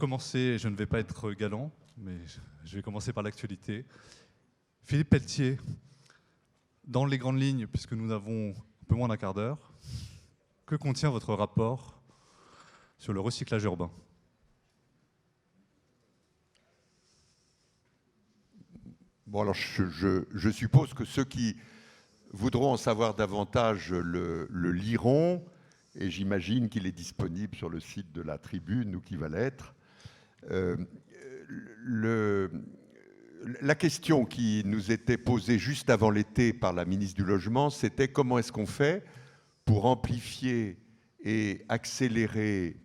commencer, je ne vais pas être galant, mais je vais commencer par l'actualité. Philippe Pelletier, dans les grandes lignes, puisque nous avons un peu moins d'un quart d'heure, que contient votre rapport sur le recyclage urbain ? Bon, alors je suppose que ceux qui voudront en savoir davantage le liront, et j'imagine qu'il est disponible sur le site de la Tribune ou qui va l'être. La question qui nous était posée juste avant l'été par la ministre du Logement, c'était comment est-ce qu'on fait pour amplifier et accélérer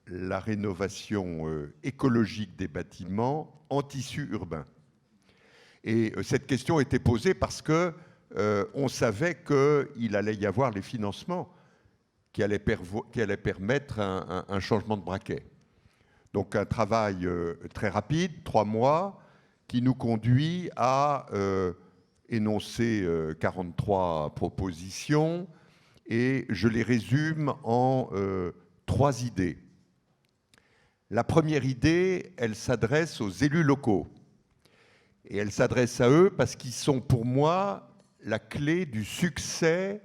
la rénovation écologique des bâtiments en tissu urbain. Et cette question était posée parce que on savait qu'il allait y avoir les financements qui allaient permettre un changement de braquet. Donc un travail très rapide, 3 mois, qui nous conduit à énoncer 43 propositions, et je les résume en 3 idées. La première idée, elle s'adresse aux élus locaux. Et elle s'adresse à eux parce qu'ils sont pour moi la clé du succès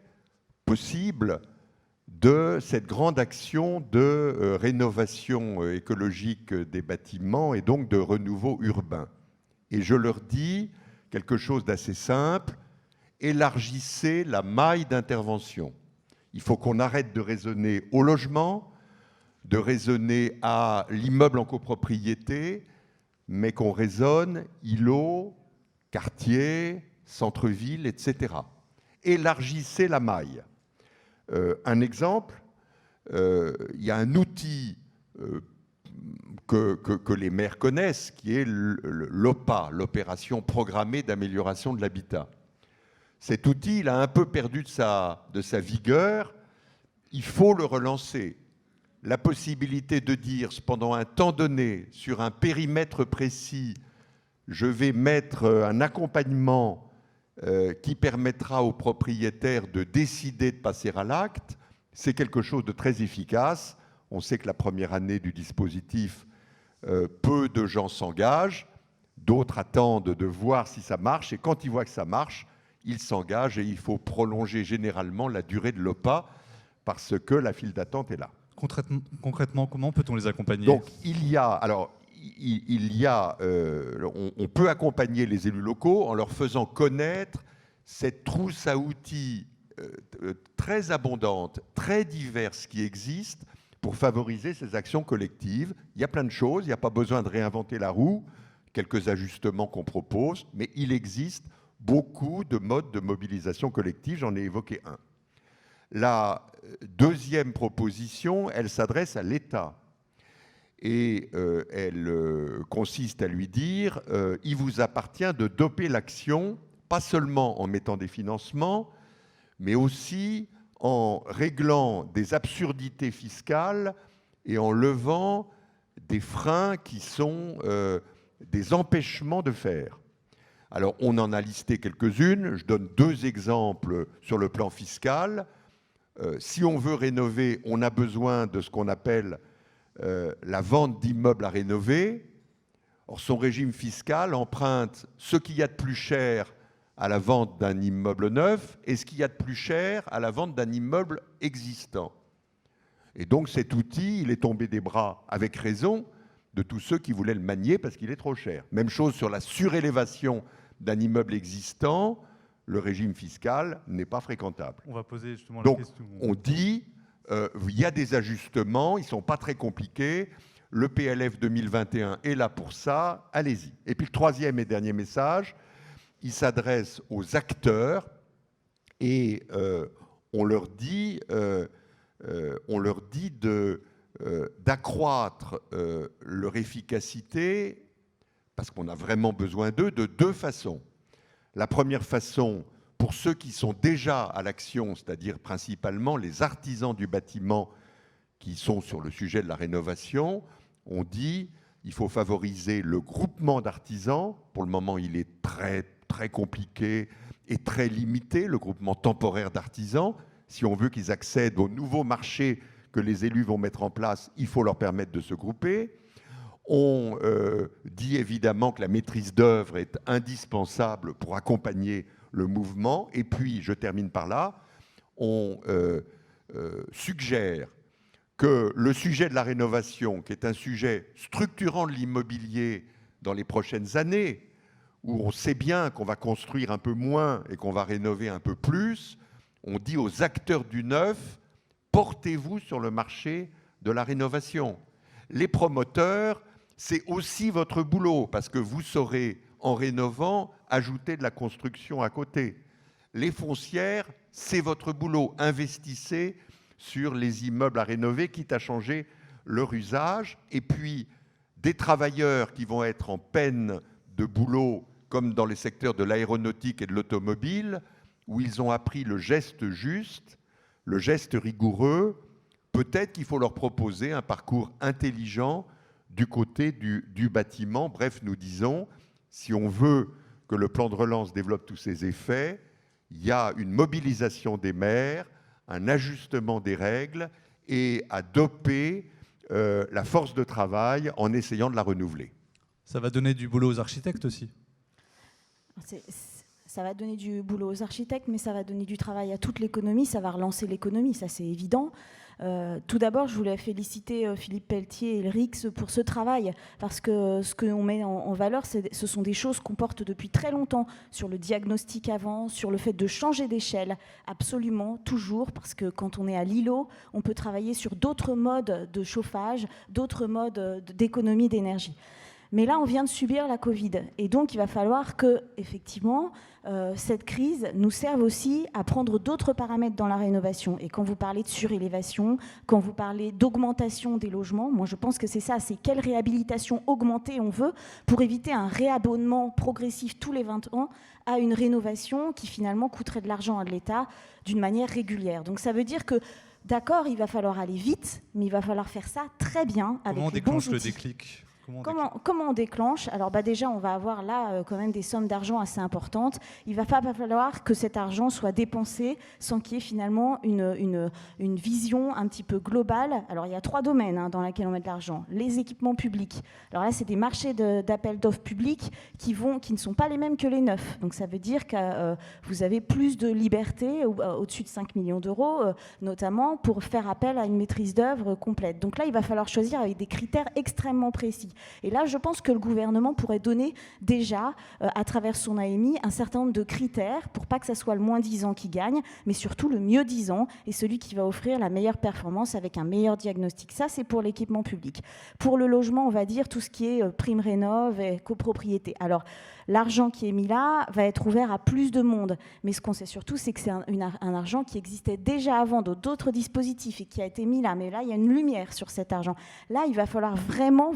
possible de cette grande action de rénovation écologique des bâtiments et donc de renouveau urbain. Et je leur dis quelque chose d'assez simple, élargissez la maille d'intervention. Il faut qu'on arrête de raisonner au logement, de raisonner à l'immeuble en copropriété, mais qu'on raisonne îlot, quartier, centre-ville, etc. Élargissez la maille. Un exemple, il y a un outil que les maires connaissent, qui est l'OPA, l'opération programmée d'amélioration de l'habitat. Cet outil, il a un peu perdu de sa vigueur, il faut le relancer. La possibilité de dire pendant un temps donné, sur un périmètre précis, je vais mettre un accompagnement qui permettra aux propriétaires de décider de passer à l'acte, c'est quelque chose de très efficace. On sait que la première année du dispositif, peu de gens s'engagent, d'autres attendent de voir si ça marche, et quand ils voient que ça marche, ils s'engagent, et il faut prolonger généralement la durée de l'OPA parce que la file d'attente est là. Concrètement, comment peut-on les accompagner ? Donc, on peut accompagner les élus locaux en leur faisant connaître cette trousse à outils très abondante, très diverse qui existe pour favoriser ces actions collectives. Il y a plein de choses, il n'y a pas besoin de réinventer la roue, quelques ajustements qu'on propose, mais il existe beaucoup de modes de mobilisation collective, j'en ai évoqué un. La deuxième proposition, elle s'adresse à l'État. Et elle consiste à lui dire il vous appartient de doper l'action, pas seulement en mettant des financements, mais aussi en réglant des absurdités fiscales et en levant des freins qui sont des empêchements de faire. Alors, on en a listé quelques-unes. Je donne 2 exemples sur le plan fiscal. Si on veut rénover, on a besoin de ce qu'on appelle la vente d'immeubles à rénover. Or, son régime fiscal emprunte ce qu'il y a de plus cher à la vente d'un immeuble neuf et ce qu'il y a de plus cher à la vente d'un immeuble existant. Et donc cet outil, il est tombé des bras, avec raison, de tous ceux qui voulaient le manier parce qu'il est trop cher. Même chose sur la surélévation d'un immeuble existant, le régime fiscal n'est pas fréquentable. On va poser justement donc, la question. On dit, il y a des ajustements, ils ne sont pas très compliqués, le PLF 2021 est là pour ça, allez-y. Et puis le troisième et dernier message, il s'adresse aux acteurs et on leur dit d'accroître leur efficacité, parce qu'on a vraiment besoin d'eux, de 2 façons. La première façon, pour ceux qui sont déjà à l'action, c'est-à-dire principalement les artisans du bâtiment qui sont sur le sujet de la rénovation, on dit il faut favoriser le groupement d'artisans. Pour le moment, il est très, très compliqué et très limité, le groupement temporaire d'artisans. Si on veut qu'ils accèdent aux nouveaux marchés que les élus vont mettre en place, il faut leur permettre de se grouper. On dit évidemment que la maîtrise d'œuvre est indispensable pour accompagner le mouvement. Et puis, je termine par là, on suggère que le sujet de la rénovation, qui est un sujet structurant de l'immobilier dans les prochaines années, où on sait bien qu'on va construire un peu moins et qu'on va rénover un peu plus, on dit aux acteurs du neuf, portez-vous sur le marché de la rénovation. Les promoteurs, c'est aussi votre boulot, parce que vous saurez, en rénovant, ajouter de la construction à côté. Les foncières, c'est votre boulot. Investissez sur les immeubles à rénover, quitte à changer leur usage. Et puis, des travailleurs qui vont être en peine de boulot, comme dans les secteurs de l'aéronautique et de l'automobile, où ils ont appris le geste juste, le geste rigoureux, peut-être qu'il faut leur proposer un parcours intelligent du côté du bâtiment. Bref, nous disons, si on veut que le plan de relance développe tous ses effets, il y a une mobilisation des maires, un ajustement des règles et à doper la force de travail en essayant de la renouveler. Ça va donner du boulot aux architectes aussi. Ça va donner du boulot aux architectes, mais ça va donner du travail à toute l'économie, ça va relancer l'économie, ça c'est évident. Tout d'abord, je voulais féliciter Philippe Pelletier et le RIX pour ce travail, parce que ce qu'on met en valeur, ce sont des choses qu'on porte depuis très longtemps, sur le diagnostic avant, sur le fait de changer d'échelle, absolument, toujours, parce que quand on est à l'îlot, on peut travailler sur d'autres modes de chauffage, d'autres modes d'économie d'énergie. Mais là, on vient de subir la Covid. Et donc, il va falloir que, effectivement, cette crise nous serve aussi à prendre d'autres paramètres dans la rénovation. Et quand vous parlez de surélévation, quand vous parlez d'augmentation des logements, moi, je pense que c'est ça. C'est quelle réhabilitation augmentée on veut pour éviter un réabonnement progressif tous les 20 ans à une rénovation qui, finalement, coûterait de l'argent à l'État d'une manière régulière. Donc, ça veut dire que d'accord, il va falloir aller vite, mais il va falloir faire ça très bien avec les bons outils. Comment on déclenche le déclic ? Comment on déclenche ? Alors déjà, on va avoir là quand même des sommes d'argent assez importantes. Il va pas falloir que cet argent soit dépensé sans qu'il y ait finalement une vision un petit peu globale. Alors il y a 3 domaines dans lesquels on met de l'argent. Les équipements publics. Alors là, c'est des marchés d'appel d'offres publics qui ne sont pas les mêmes que les neufs. Donc ça veut dire que vous avez plus de liberté au-dessus de 5 millions d'euros, notamment pour faire appel à une maîtrise d'œuvre complète. Donc là, il va falloir choisir avec des critères extrêmement précis. Et là, je pense que le gouvernement pourrait donner déjà, à travers son AMI, un certain nombre de critères pour pas que ça soit le moins 10 ans qui gagne, mais surtout le mieux 10 ans et celui qui va offrir la meilleure performance avec un meilleur diagnostic. Ça, c'est pour l'équipement public. Pour le logement, on va dire tout ce qui est prime rénov et copropriété. Alors, l'argent qui est mis là va être ouvert à plus de monde. Mais ce qu'on sait surtout, c'est que c'est un argent qui existait déjà avant dans d'autres dispositifs et qui a été mis là. Mais là, il y a une lumière sur cet argent. Là, il va falloir vraiment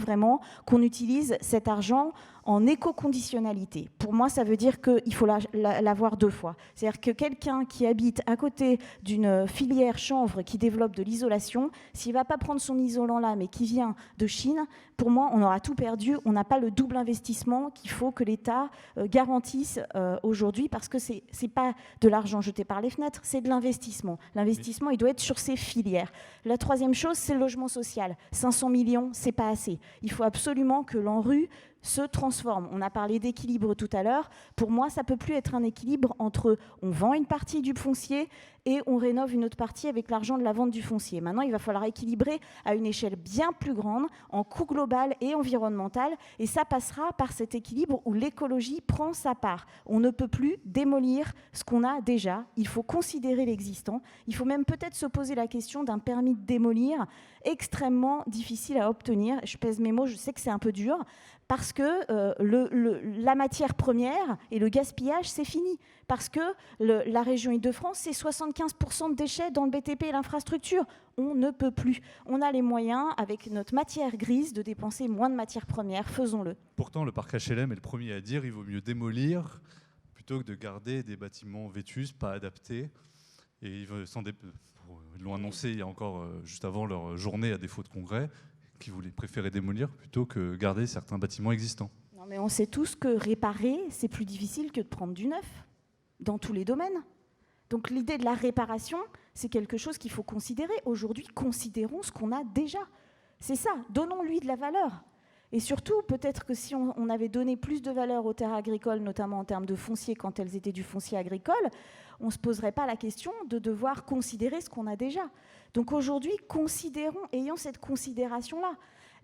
qu'on utilise cet argent en éco-conditionnalité. Pour moi, ça veut dire qu'il faut l'avoir 2 fois. C'est-à-dire que quelqu'un qui habite à côté d'une filière chanvre qui développe de l'isolation, s'il ne va pas prendre son isolant là, mais qui vient de Chine, pour moi, on aura tout perdu. On n'a pas le double investissement qu'il faut que l'État garantisse aujourd'hui, parce que ce n'est pas de l'argent jeté par les fenêtres, c'est de l'investissement. L'investissement, il doit être sur ces filières. La 3e chose, c'est le logement social. 500 millions, ce n'est pas assez. Il faut absolument que l'ANRU se transforme. On a parlé d'équilibre tout à l'heure. Pour moi, ça ne peut plus être un équilibre entre on vend une partie du foncier et on rénove une autre partie avec l'argent de la vente du foncier. Maintenant, il va falloir équilibrer à une échelle bien plus grande, en coût global et environnemental, et ça passera par cet équilibre où l'écologie prend sa part. On ne peut plus démolir ce qu'on a déjà. Il faut considérer l'existant. Il faut même peut-être se poser la question d'un permis de démolir extrêmement difficile à obtenir. Je pèse mes mots, je sais que c'est un peu dur, parce que la matière première et le gaspillage, c'est fini. Parce que la région Île-de-France, c'est 75% de déchets dans le BTP et l'infrastructure. On ne peut plus. On a les moyens, avec notre matière grise, de dépenser moins de matières premières. Faisons-le. Pourtant, le parc HLM est le premier à dire qu'il vaut mieux démolir plutôt que de garder des bâtiments vétustes, pas adaptés. Et ils l'ont annoncé il y a encore, juste avant leur journée à défaut de congrès, qui voulaient préférer démolir plutôt que garder certains bâtiments existants. Non, mais on sait tous que réparer, c'est plus difficile que de prendre du neuf, dans tous les domaines. Donc l'idée de la réparation, c'est quelque chose qu'il faut considérer. Aujourd'hui, considérons ce qu'on a déjà. C'est ça, donnons-lui de la valeur. Et surtout, peut-être que si on avait donné plus de valeur aux terres agricoles, notamment en termes de foncier, quand elles étaient du foncier agricole, on ne se poserait pas la question de devoir considérer ce qu'on a déjà. Donc aujourd'hui, ayons cette considération-là.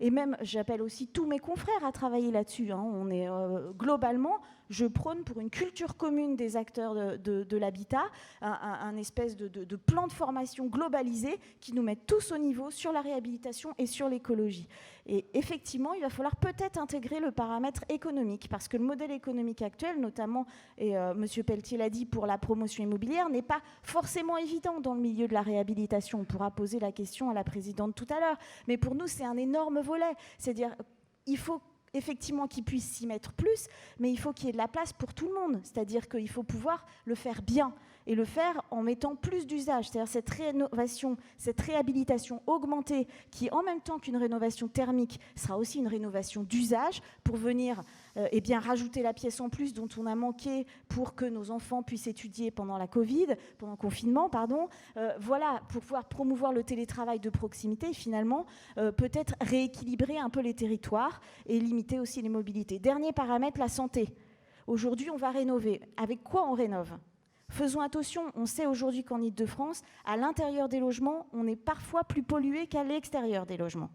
Et même, j'appelle aussi tous mes confrères à travailler là-dessus. On est globalement, je prône pour une culture commune des acteurs de l'habitat, un espèce de plan de formation globalisé qui nous mette tous au niveau sur la réhabilitation et sur l'écologie. Et effectivement, il va falloir peut-être intégrer le paramètre économique, parce que le modèle économique actuel, notamment, et M. Pelletier l'a dit, pour la promotion immobilière, n'est pas forcément évident dans le milieu de la réhabilitation. On pourra poser la question à la présidente tout à l'heure. Mais pour nous, c'est un énorme volet. C'est-à-dire, il faut effectivement qu'ils puissent s'y mettre plus, mais il faut qu'il y ait de la place pour tout le monde. C'est-à-dire qu'il faut pouvoir le faire bien et le faire en mettant plus d'usage. C'est-à-dire cette rénovation, cette réhabilitation augmentée qui, en même temps qu'une rénovation thermique, sera aussi une rénovation d'usage pour venir rajouter la pièce en plus dont on a manqué pour que nos enfants puissent étudier pendant le confinement, voilà, pour pouvoir promouvoir le télétravail de proximité et finalement peut-être rééquilibrer un peu les territoires et limiter aussi les mobilités. Dernier paramètre, la santé. Aujourd'hui, on va rénover. Avec quoi on rénove ? Faisons attention, on sait aujourd'hui qu'en Île-de-France, à l'intérieur des logements, on est parfois plus pollué qu'à l'extérieur des logements.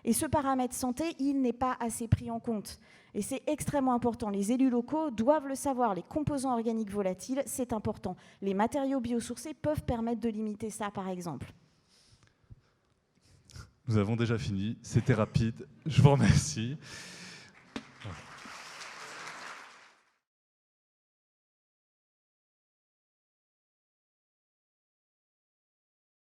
Et ce paramètre santé, il n'est pas assez pris en compte. Et c'est extrêmement important. Les élus locaux doivent le savoir. Les composants organiques volatiles, c'est important. Les matériaux biosourcés peuvent permettre de limiter ça, par exemple. Nous avons déjà fini. C'était rapide. Je vous remercie.